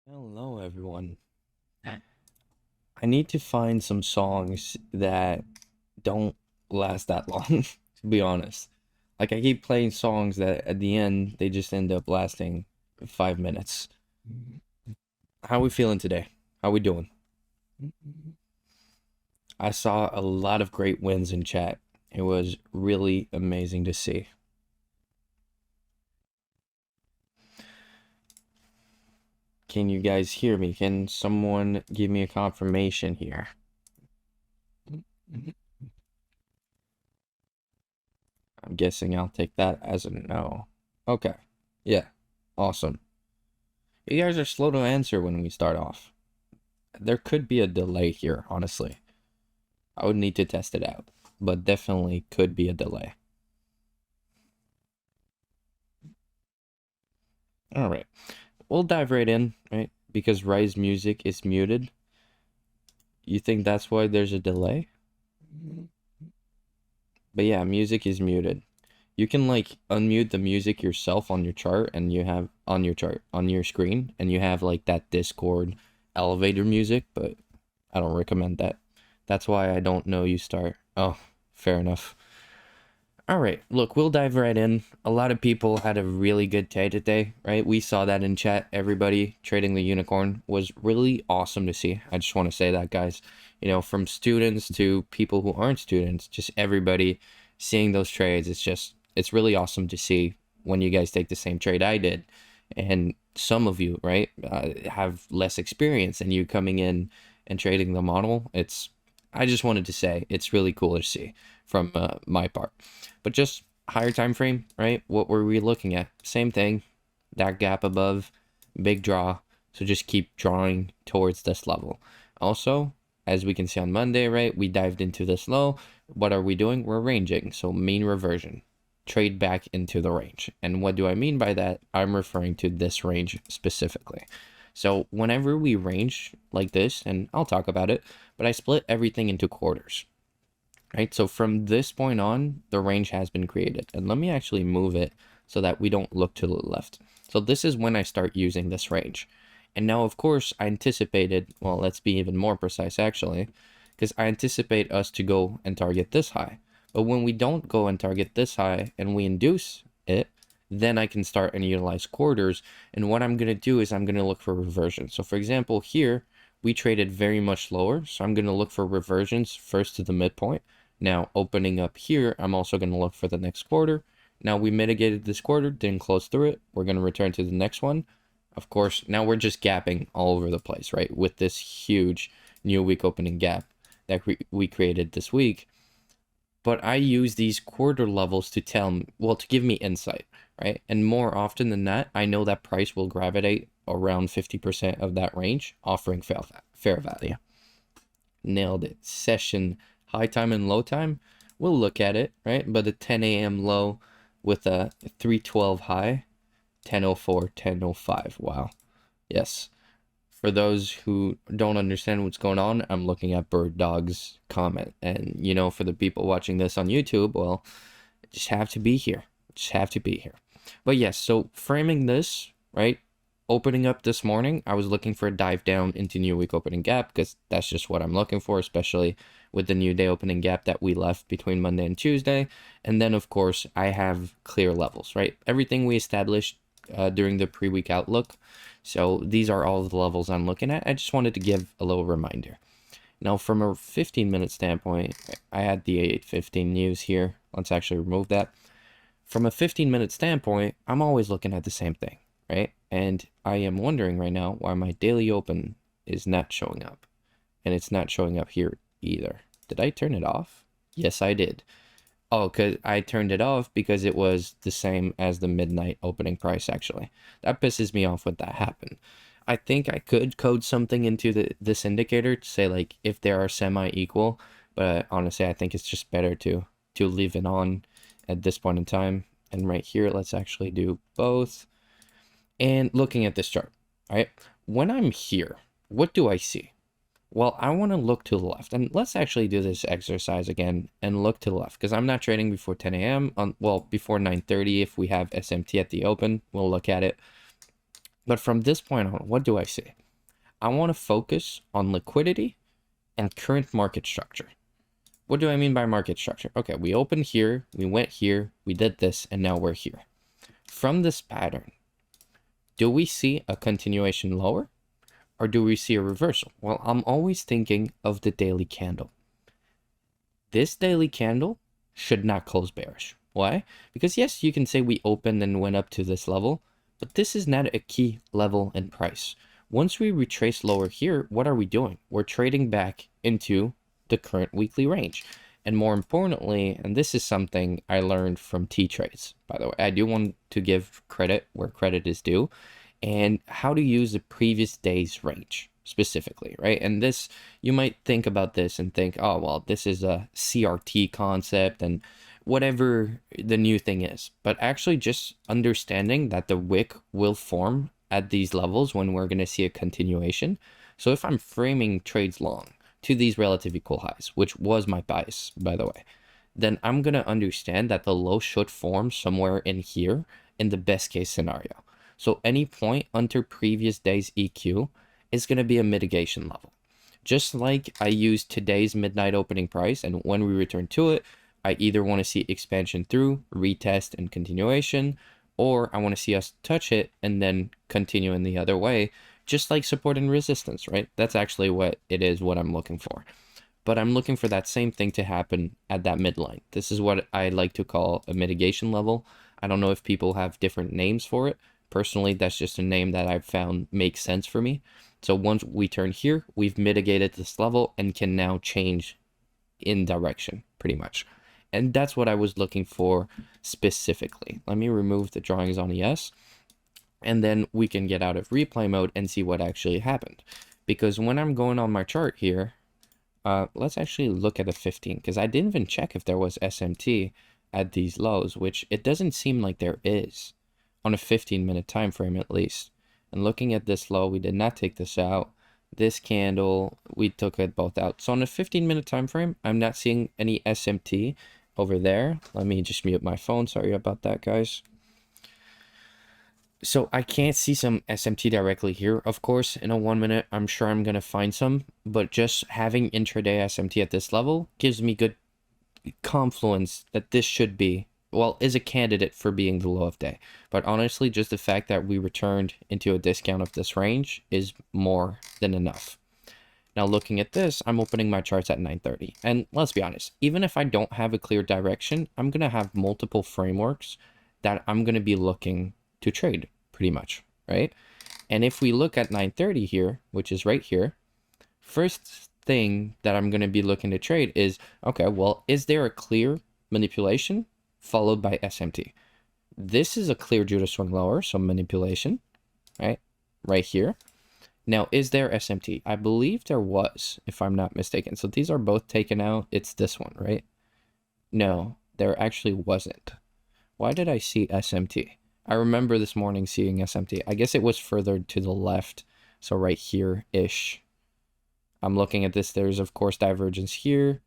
Hello, everyone. I need to find some songs that don't last that long, to be honest. Like, I keep playing songs that at the end, they just end up lasting 5 minutes. How we feeling today? How we doing? I saw a lot of great wins in chat. It was really amazing to see. Can you guys hear me? Can someone give me a confirmation here? I'm guessing I'll take that as a no. Okay. Yeah. Awesome. You guys are slow to answer when we start off. There could be a delay here, honestly. I would need to test it out, but definitely could be a delay. All right. We'll dive right in, right? Because Rise music is muted. You think that's why there's a delay? But yeah, music is muted. You can like unmute the music yourself on your chart and you have on your chart on your screen and you have like that Discord elevator music, but I don't recommend that. That's why I don't know you start. Oh, fair enough. All right, look, we'll dive right in. A lot of people had a really good day today, right? We saw that in chat. Everybody trading the unicorn was really awesome to see. I just want to say that, guys. You know, from students to people who aren't students, just everybody seeing those trades. It's really awesome to see when you guys take the same trade I did. And some of you, right, have less experience and you coming in and trading the model. I just wanted to say, it's really cool to see from my part. But just higher time frame, right? What were we looking at? Same thing, that gap above, big draw. So just keep drawing towards this level. Also, as we can see on Monday, right, we dived into this low. What are we doing? We're ranging. So mean reversion, trade back into the range. And what do I mean by that? I'm referring to this range specifically. So whenever we range like this, and I'll talk about it, but I split everything into quarters, right? So from this point on, the range has been created. And let me actually move it so that we don't look to the left. So this is when I start using this range. And now, of course, I anticipated, well, let's be even more precise actually, because I anticipate us to go and target this high. But when we don't go and target this high and we induce it, then I can start and utilize quarters. And what I'm going to do is I'm going to look for reversion. So for example, here we traded very much lower. So I'm going to look for reversions first to the midpoint. Now opening up here, I'm also going to look for the next quarter. Now we mitigated this quarter, didn't close through it. We're going to return to the next one. Of course, now we're just gapping all over the place, right? With this huge new week opening gap that we created this week. But I use these quarter levels to tell me, well, to give me insight, right? And more often than not, I know that price will gravitate around 50% of that range, offering fair value. Nailed it. Session high time and low time, we'll look at it, right? But the 10 a.m. low with a 312 high, 1004, 1005. Wow. Yes. For those who don't understand what's going on, I'm looking at Bird Dog's comment. And, you know, for the people watching this on YouTube, well, just have to be here. Just have to be here. But yes, so framing this, right? Opening up this morning, I was looking for a dive down into new week opening gap because that's just what I'm looking for, especially with the new day opening gap that we left between Monday and Tuesday. And then, of course, I have clear levels, right? Everything we established during the pre-week outlook. So these are all the levels I'm looking at. I just wanted to give a little reminder. Now, from a 15-minute standpoint, I had the 8:15 news here. Let's actually remove that. From a 15-minute standpoint, I'm always looking at the same thing, right? And I am wondering right now why my daily open is not showing up. And it's not showing up here either. Did I turn it off? Yes, I did. Oh, because I turned it off because it was the same as the midnight opening price, actually. That pisses me off when that happened. I think I could code something into this indicator to say, like, if they are semi-equal, but honestly, I think it's just better to leave it on at this point in time. And right here, let's actually do both. And looking at this chart, right? When I'm here, what do I see? Well, I want to look to the left, and let's actually do this exercise again and look to the left because I'm not trading before 10 a.m. Well, before 9:30 if we have SMT at the open, we'll look at it. But from this point on, what do I see? I want to focus on liquidity and current market structure. What do I mean by market structure? Okay, we opened here, we went here, we did this, and now we're here. From this pattern, do we see a continuation lower or do we see a reversal? Well, I'm always thinking of the daily candle. This daily candle should not close bearish. Why? Because yes, you can say we opened and went up to this level, but this is not a key level in price. Once we retrace lower here, what are we doing? We're trading back into the current weekly range. And more importantly, and this is something I learned from T-Trades, by the way, I do want to give credit where credit is due, and how to use the previous day's range specifically, right? And this, you might think about this and think, oh, well, this is a CRT concept and whatever the new thing is. But actually just understanding that the wick will form at these levels when we're going to see a continuation. So if I'm framing trades long to these relative equal highs, which was my bias, by the way, then I'm going to understand that the low should form somewhere in here in the best case scenario. So any point under previous day's EQ is going to be a mitigation level. Just like I used today's midnight opening price, and when we return to it, I either want to see expansion through, retest, and continuation, or I want to see us touch it and then continue in the other way, just like support and resistance, right? That's actually what it is, what I'm looking for. But I'm looking for that same thing to happen at that midline. This is what I like to call a mitigation level. I don't know if people have different names for it. Personally, that's just a name that I've found makes sense for me. So once we turn here, we've mitigated this level and can now change in direction, pretty much. And that's what I was looking for specifically. Let me remove the drawings on ES, and then we can get out of replay mode and see what actually happened. Because when I'm going on my chart here, let's actually look at a 15, because I didn't even check if there was SMT at these lows, which it doesn't seem like there is on a 15-minute time frame at least. And looking at this low, we did not take this out. This candle, we took it both out. So on a 15-minute time frame, I'm not seeing any SMT over there. Let me just mute my phone. Sorry about that, guys. So I can't see some SMT directly here. Of course, in a 1 minute, I'm sure I'm going to find some. But just having intraday SMT at this level gives me good confluence that this should be, well, is a candidate for being the low of day. But honestly, just the fact that we returned into a discount of this range is more than enough. Now looking at this, I'm opening my charts at 9:30. And let's be honest, even if I don't have a clear direction, I'm going to have multiple frameworks that I'm going to be looking to trade pretty much, right? And if we look at 9:30 here, which is right here, first thing that I'm going to be looking to trade is, okay, well, is there a clear manipulation followed by SMT? This is a clear Judah swing lower, so manipulation, right? Right here. Now, is there SMT? I believe there was, if I'm not mistaken. So these are both taken out. It's this one, right? No, there actually wasn't. Why did I see SMT? I remember this morning seeing SMT. I guess it was further to the left. So right here-ish. I'm looking at this. There's, of course, divergence here.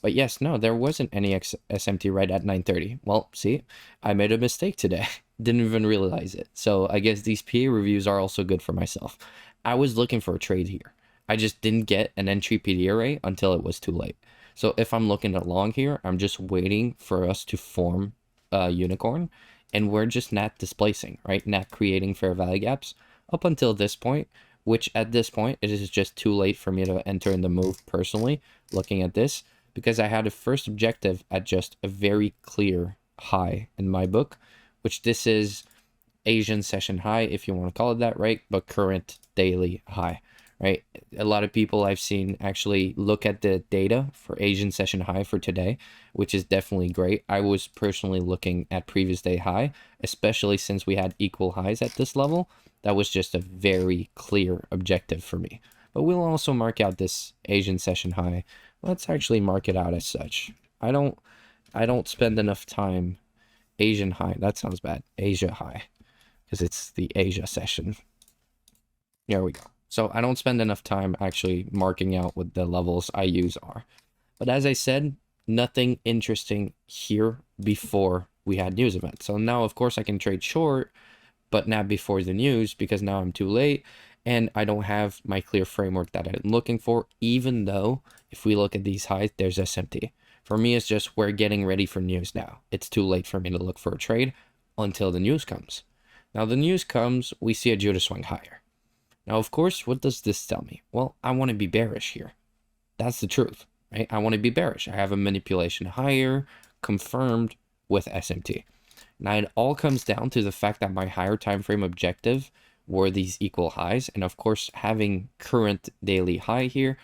But yes, no, there wasn't any SMT right at 9:30. Well, see, I made a mistake today. Didn't even realize it. So I guess these PA reviews are also good for myself. I was looking for a trade here. I just didn't get an entry PD array until it was too late. So if I'm looking at long here, I'm just waiting for us to form a unicorn. And we're just not displacing, right? Not creating fair value gaps up until this point, which at this point, it is just too late for me to enter in the move personally, looking at this, because I had a first objective at just a very clear high in my book, which this is Asian session high, if you want to call it that, right? But current daily high, right? A lot of people I've seen actually look at the data for Asian session high for today, which is definitely great. I was personally looking at previous day high, especially since we had equal highs at this level. That was just a very clear objective for me. But we'll also mark out this Asian session high. Let's actually mark it out as such. I don't spend enough time. Asian high, that sounds bad. Asia high, because it's the Asia session. There we go. So I don't spend enough time actually marking out what the levels I use are. But as I said, nothing interesting here before we had news events. So now, of course, I can trade short, but not before the news because now I'm too late and I don't have my clear framework that I'm looking for, even though if we look at these highs, there's SMT. For me, it's just we're getting ready for news now. It's too late for me to look for a trade until the news comes. Now the news comes, we see a Judah swing higher. Now, of course, what does this tell me? Well, I want to be bearish here. That's the truth, right? I want to be bearish. I have a manipulation higher confirmed with SMT. Now, it all comes down to the fact that my higher time frame objective were these equal highs. And of course, having current daily high here.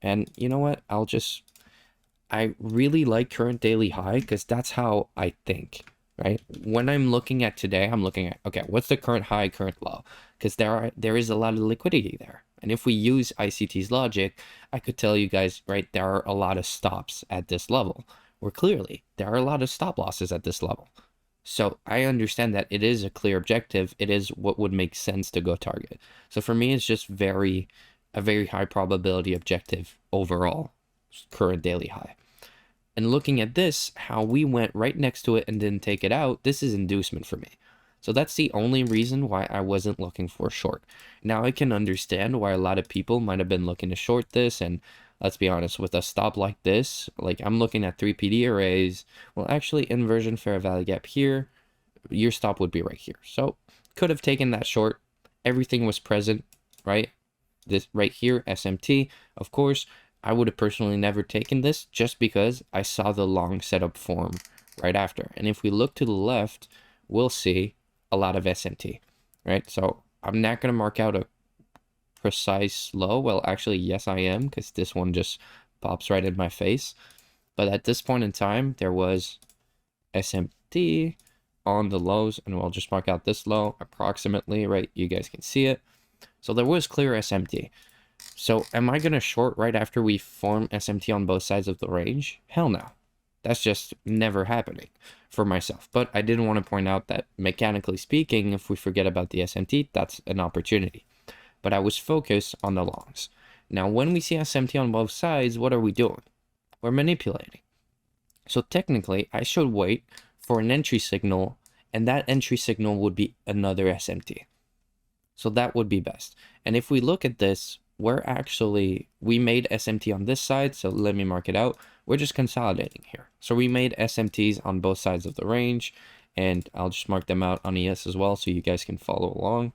And you know what? I really like current daily high because that's how I think, right? When I'm looking at today, I'm looking at, okay, what's the current high, current low? Because there is a lot of liquidity there. And if we use ICT's logic, I could tell you guys, right, there are a lot of stops at this level, where clearly there are a lot of stop losses at this level. So I understand that it is a clear objective. It is what would make sense to go target. So for me, it's just a very high probability objective overall, current daily high. And looking at this, how we went right next to it and didn't take it out, this is inducement for me. So that's the only reason why I wasn't looking for a short. Now I can understand why a lot of people might have been looking to short this, and let's be honest, with a stop like this, like I'm looking at 3 PD arrays, well actually inversion fair value gap here, your stop would be right here. So could have taken that short, everything was present, right? This right here, SMT, of course, I would have personally never taken this just because I saw the long setup form right after. And if we look to the left, we'll see a lot of SMT, right? So I'm not going to mark out a precise low. Well, actually, yes, I am, because this one just pops right in my face. But at this point in time, there was SMT on the lows, and we'll just mark out this low approximately, right? You guys can see it. So there was clear SMT. So am I going to short right after we form SMT on both sides of the range? Hell no. That's just never happening for myself. But I did want to point out that mechanically speaking, if we forget about the SMT, that's an opportunity. But I was focused on the longs. Now, when we see SMT on both sides, what are we doing? We're manipulating. So technically, I should wait for an entry signal, and that entry signal would be another SMT. So that would be best. And if we look at this, we made SMT on this side, so let me mark it out. We're just consolidating here. So we made SMTs on both sides of the range, and I'll just mark them out on ES as well so you guys can follow along.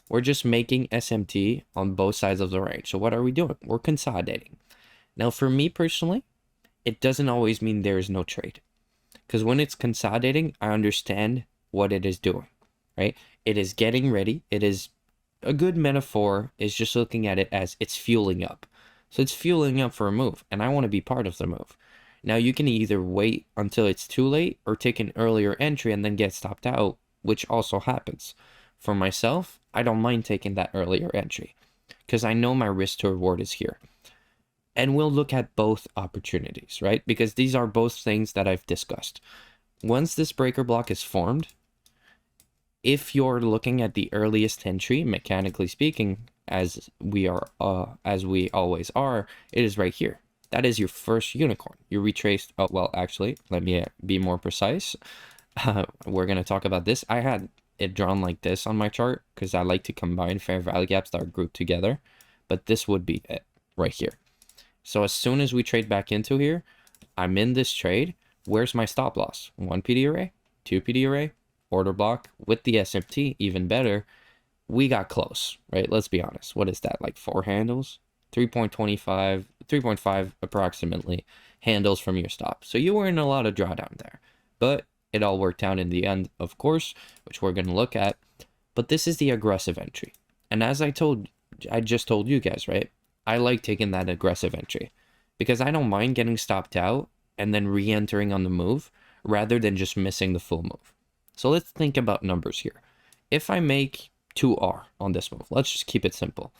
We're just making SMT on both sides of the range. So what are we doing? We're consolidating. Now for me personally, it doesn't always mean there is no trade. Because when it's consolidating, I understand what it is doing, right? It is getting ready. It is a good metaphor is just looking at it as it's fueling up. So it's fueling up for a move, and I want to be part of the move. Now you can either wait until it's too late or take an earlier entry and then get stopped out, which also happens. For myself, I don't mind taking that earlier entry because I know my risk to reward is here. And we'll look at both opportunities, right? Because these are both things that I've discussed. Once this breaker block is formed, if you're looking at the earliest entry, mechanically speaking, as we always are, it is right here. That is your first unicorn. You retraced, oh, well, actually, let me be more precise. We're going to talk about this. I had it drawn like this on my chart because I like to combine fair value gaps that are grouped together, but this would be it right here. So as soon as we trade back into here, I'm in this trade. Where's my stop loss? 1 PD array, 2 PD array, order block with the SMT, even better. We got close, right? Let's be honest. What is that? Like 4 handles? 3.25, 3.5 approximately handles from your stop. So you were in a lot of drawdown there, but it all worked out in the end, of course, which we're going to look at. But this is the aggressive entry. And as I just told you guys, right? I like taking that aggressive entry because I don't mind getting stopped out and then re-entering on the move rather than just missing the full move. So let's think about numbers here. If I make 2R on this move, let's just keep it simple.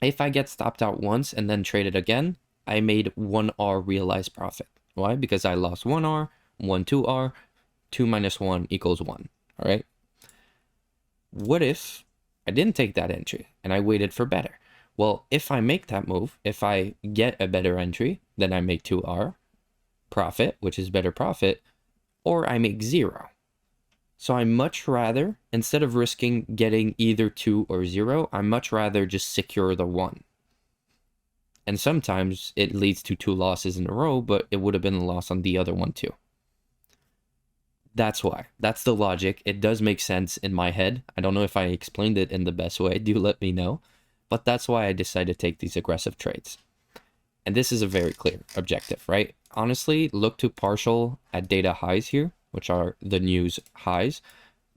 If I get stopped out once and then traded again, I made 1R realized profit. Why? Because I lost 1R, 2R, 2 minus 1 equals 1. All right. What if I didn't take that entry and I waited for better? Well, if I make that move, if I get a better entry, then I make 2R profit, which is better profit, or I make 0. So I much rather, instead of risking getting either 2 or 0, I much rather just secure the 1. And sometimes it leads to 2 losses in a row, but it would have been a loss on the other one too. That's why. That's the logic. It does make sense in my head. I don't know if I explained it in the best way. Do let me know. But that's why I decided to take these aggressive trades. And this is a very clear objective, right? Honestly, look to partial at data highs here, which are the news highs.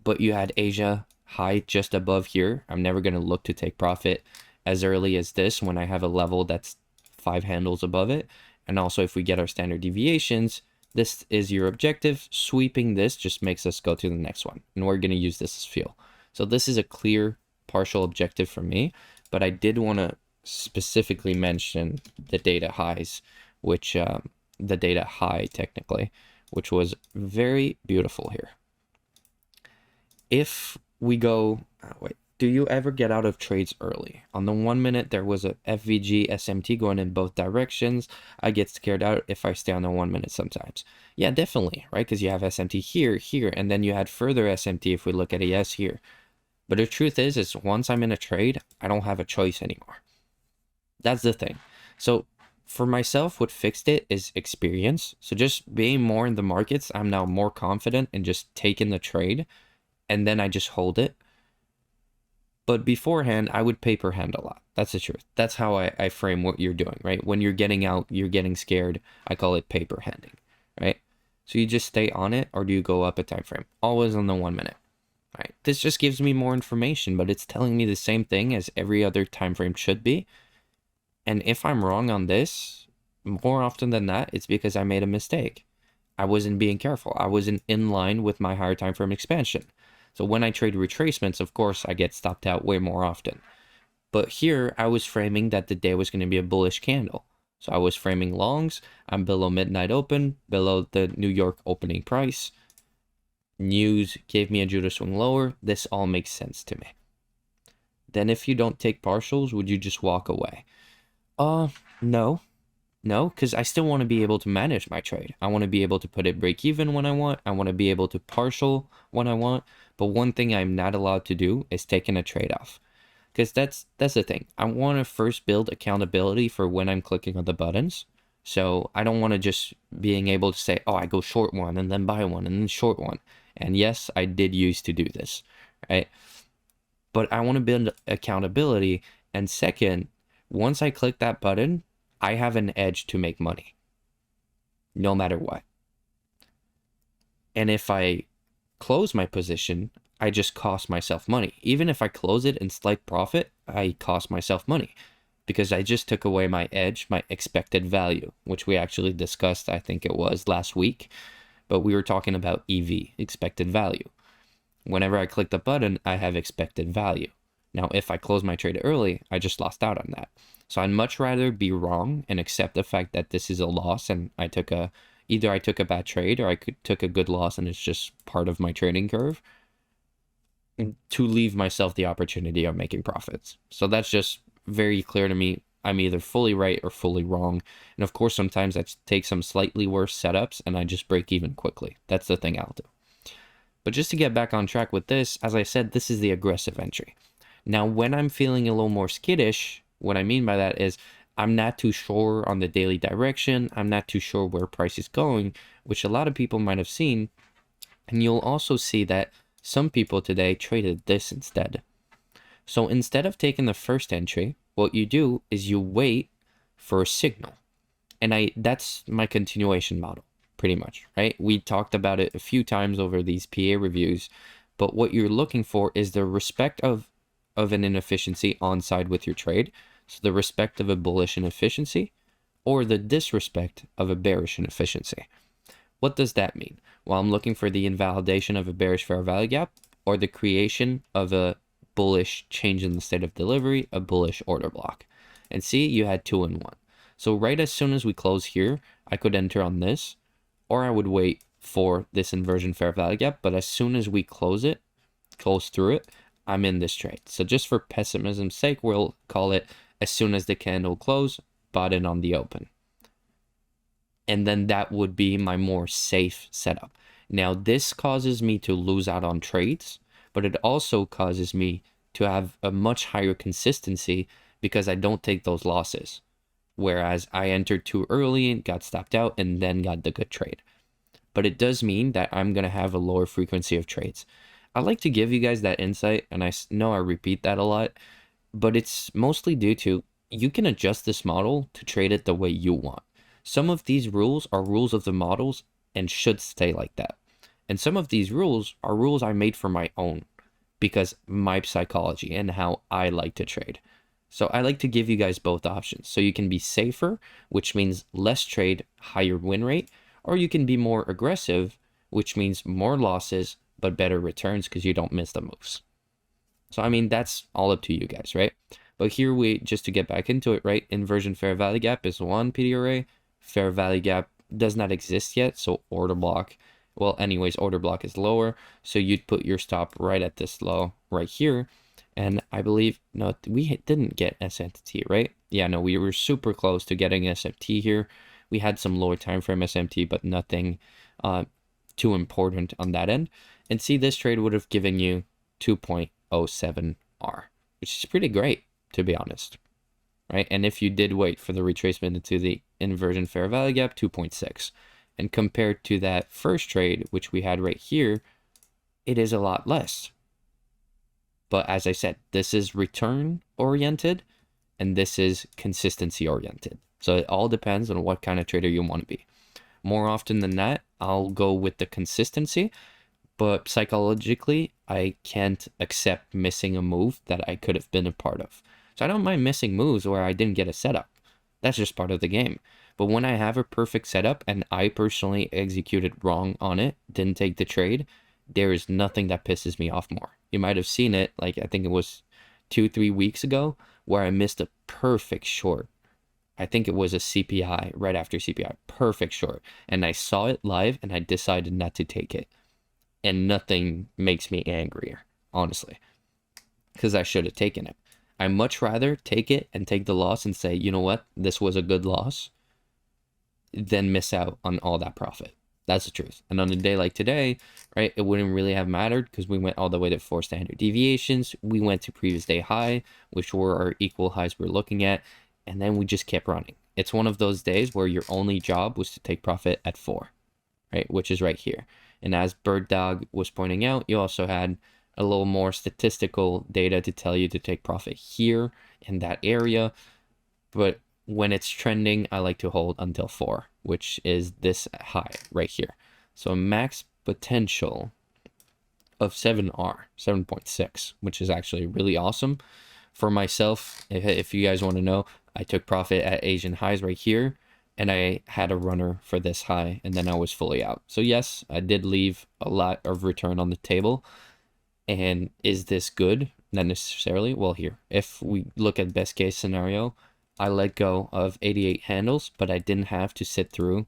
But you had Asia high just above here. I'm never going to look to take profit as early as this when I have a level that's 5 handles above it. And also if we get our standard deviations, this is your objective. Sweeping this just makes us go to the next one. And we're going to use this as fuel. So this is a clear partial objective for me. But I did want to specifically mention the data highs, which the data high technically, which was very beautiful here. If we go, wait, do you ever get out of trades early? On the 1 minute, there was a FVG SMT going in both directions. I get scared out if I stay on the 1 minute sometimes. Yeah, definitely, right? Because you have SMT here, here, and then you had further SMT if we look at ES here. But the truth is once I'm in a trade, I don't have a choice anymore. That's the thing. So for myself, what fixed it is experience. So just being more in the markets, I'm now more confident in just taking the trade, and then I just hold it. But beforehand, I would paper hand a lot. That's the truth. That's how I frame what you're doing, right? When you're getting out, you're getting scared. I call it paper handing, right? So you just stay on it, or do you go up a time frame? Always on the 1 minute. Right. This just gives me more information, but it's telling me the same thing as every other time frame should be. And if I'm wrong on this, more often than not, it's because I made a mistake. I wasn't being careful. I wasn't in line with my higher time frame expansion. So when I trade retracements, of course, I get stopped out way more often. But here, I was framing that the day was going to be a bullish candle. So I was framing longs. I'm below midnight open, below the New York opening price. News gave me a Judah swing lower. This all makes sense to me. Then if you don't take partials, would you just walk away? No, because I still want to be able to manage my trade. I want to be able to put it break even when I want. I want to be able to partial when I want. But one thing I'm not allowed to do is taking a trade off. Because that's the thing. I want to first build accountability for when I'm clicking on the buttons. So I don't want to just being able to say, oh, I go short one and then buy one and then short one. And yes, I did used to do this, right? But I want to build accountability. And second, once I click that button, I have an edge to make money, no matter what. And if I close my position, I just cost myself money. Even if I close it in slight profit, I cost myself money because I just took away my edge, my expected value, which we actually discussed, I think it was last week. But we were talking about EV, expected value. Whenever I click the button, I have expected value. Now, if I close my trade early, I just lost out on that. So I'd much rather be wrong and accept the fact that this is a loss and either I took a bad trade or I took a good loss and it's just part of my trading curve, to leave myself the opportunity of making profits. So that's just very clear to me. I'm either fully right or fully wrong. And of course, sometimes I take some slightly worse setups and I just break even quickly. That's the thing I'll do. But just to get back on track with this, as I said, this is the aggressive entry. Now, when I'm feeling a little more skittish, what I mean by that is I'm not too sure on the daily direction. I'm not too sure where price is going, which a lot of people might have seen. And you'll also see that some people today traded this instead. So instead of taking the first entry, what you do is you wait for a signal. And that's my continuation model, pretty much, right? We talked about it a few times over these PA reviews, but what you're looking for is the respect of an inefficiency on side with your trade. So the respect of a bullish inefficiency or the disrespect of a bearish inefficiency. What does that mean? Well, I'm looking for the invalidation of a bearish fair value gap or the creation of a bullish change in the state of delivery, a bullish order block. And see, you had 2 in 1. So right as soon as we close here, I could enter on this, or I would wait for this inversion fair value gap. But as soon as we close through it, I'm in this trade. So just for pessimism's sake, we'll call it as soon as the candle close, bought in on the open. And then that would be my more safe setup. Now, this causes me to lose out on trades, but it also causes me to have a much higher consistency because I don't take those losses. Whereas I entered too early and got stopped out and then got the good trade. But it does mean that I'm going to have a lower frequency of trades. I like to give you guys that insight, and I know I repeat that a lot, but it's mostly due to you can adjust this model to trade it the way you want. Some of these rules are rules of the models and should stay like that. And some of these rules are rules I made for my own because my psychology and how I like to trade. So I like to give you guys both options. So you can be safer, which means less trade, higher win rate, or you can be more aggressive, which means more losses, but better returns because you don't miss the moves. So, I mean, that's all up to you guys, right? But here just to get back into it, right? Inversion fair value gap is one PD array. Fair value gap does not exist yet. So order block, well, anyways, order block is lower. So you'd put your stop right at this low right here. And I believe, no, we didn't get SMT, right? Yeah, no, we were super close to getting SMT here. We had some lower time frame SMT, but nothing too important on that end. And see, this trade would have given you 2.07R, which is pretty great, to be honest, right? And if you did wait for the retracement into the inversion fair value gap, 2.6. And compared to that first trade, which we had right here, it is a lot less. But as I said, this is return oriented and this is consistency oriented. So it all depends on what kind of trader you want to be. More often than not, I'll go with the consistency, but psychologically, I can't accept missing a move that I could have been a part of. So I don't mind missing moves where I didn't get a setup. That's just part of the game. But when I have a perfect setup and I personally executed wrong on it, didn't take the trade, there is nothing that pisses me off more. You might have seen it, like I think it was 2-3 weeks ago, where I missed a perfect short. I think it was a CPI, right after CPI, perfect short. And I saw it live and I decided not to take it. And nothing makes me angrier, honestly, because I should have taken it. I much rather take it and take the loss and say, you know what, this was a good loss, than miss out on all that profit. That's the truth. And on a day like today, right, it wouldn't really have mattered because we went all the way to 4 standard deviations. We went to previous day high, which were our equal highs we're looking at. And then we just kept running. It's one of those days where your only job was to take profit at 4, right, which is right here. And as Bird Dog was pointing out, you also had a little more statistical data to tell you to take profit here in that area. But when it's trending, I like to hold until 4, which is this high right here. So max potential of 7R, 7.6, which is actually really awesome. For myself, if you guys want to know, I took profit at Asian highs right here, and I had a runner for this high, and then I was fully out. So yes, I did leave a lot of return on the table. And is this good? Not necessarily. Well, here, if we look at best case scenario, I let go of 88 handles, but I didn't have to sit through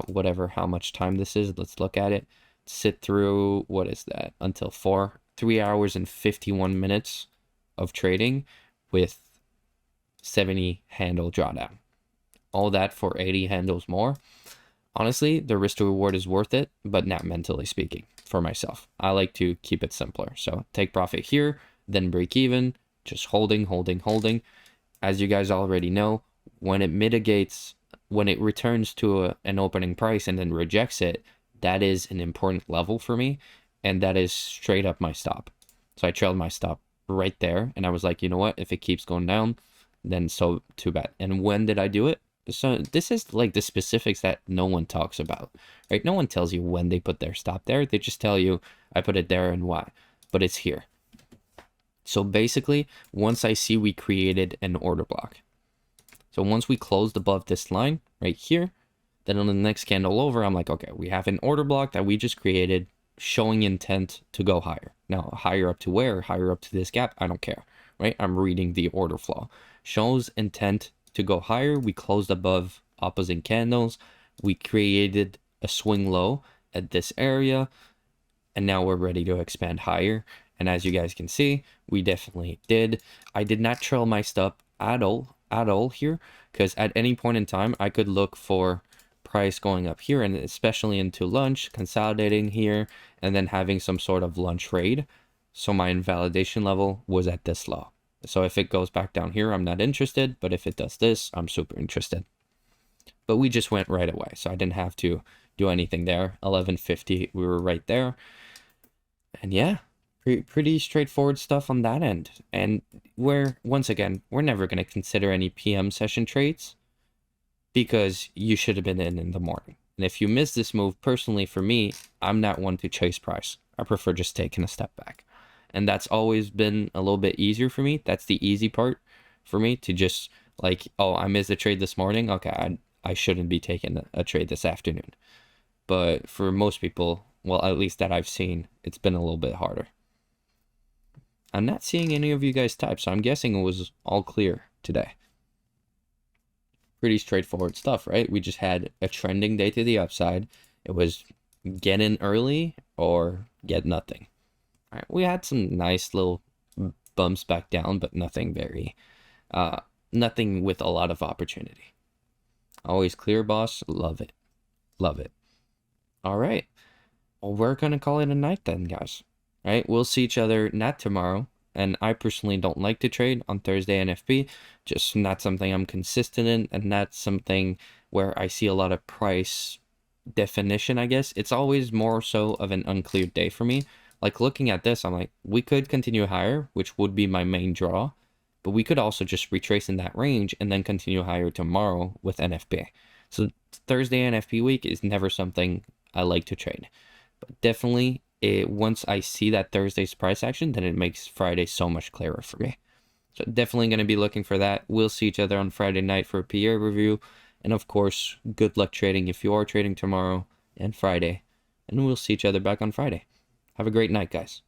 whatever, how much time this is. Let's look at it. Sit through, what is that, until 3 hours and 51 minutes of trading with 70 handle drawdown. All that for 80 handles more. Honestly, the risk to reward is worth it, but not mentally speaking for myself. I like to keep it simpler. So take profit here, then break even, just holding, holding, holding. As you guys already know, when it mitigates, when it returns to an opening price and then rejects it, that is an important level for me. And that is straight up my stop. So I trailed my stop right there. And I was like, you know what? If it keeps going down, then so too bad. And when did I do it? So this is like the specifics that no one talks about, right? No one tells you when they put their stop there. They just tell you, I put it there and why, but it's here. So basically, once I see we created an order block. So once we closed above this line right here, then on the next candle over, I'm like, okay, we have an order block that we just created showing intent to go higher. Now, higher up to where? Higher up to this gap? I don't care, right? I'm reading the order flow. Shows intent to go higher. We closed above opposite candles. We created a swing low at this area. And now we're ready to expand higher. And as you guys can see, we definitely did. I did not trail my stop at all here, because at any point in time, I could look for price going up here, and especially into lunch, consolidating here, and then having some sort of lunch raid. So my invalidation level was at this low. So if it goes back down here, I'm not interested, but if it does this, I'm super interested. But we just went right away, so I didn't have to do anything there. 1150, we were right there. And yeah, pretty straightforward stuff on that end. And once again, we're never going to consider any PM session trades because you should have been in the morning. And if you miss this move, personally for me, I'm not one to chase price. I prefer just taking a step back. And that's always been a little bit easier for me. That's the easy part for me, to just like, oh, I missed a trade this morning. Okay, I shouldn't be taking a trade this afternoon. But for most people, well, at least that I've seen, it's been a little bit harder. I'm not seeing any of you guys type, so I'm guessing it was all clear today. Pretty straightforward stuff, right? We just had a trending day to the upside. It was get in early or get nothing. All right, we had some nice little bumps back down, but nothing nothing with a lot of opportunity. Always clear, boss. Love it. Love it. All right. Well, we're going to call it a night then, guys. All right. We'll see each other not tomorrow. And I personally don't like to trade on Thursday NFP. Just not something I'm consistent in, and not something where I see a lot of price definition, I guess. It's always more so of an unclear day for me. Like looking at this, I'm like, we could continue higher, which would be my main draw, but we could also just retrace in that range and then continue higher tomorrow with NFP. So Thursday NFP week is never something I like to trade, but definitely once I see that Thursday's price action, then it makes Friday so much clearer for me. So definitely going to be looking for that. We'll see each other on Friday night for a PA review. And of course, good luck trading if you are trading tomorrow and Friday. And we'll see each other back on Friday. Have a great night, guys.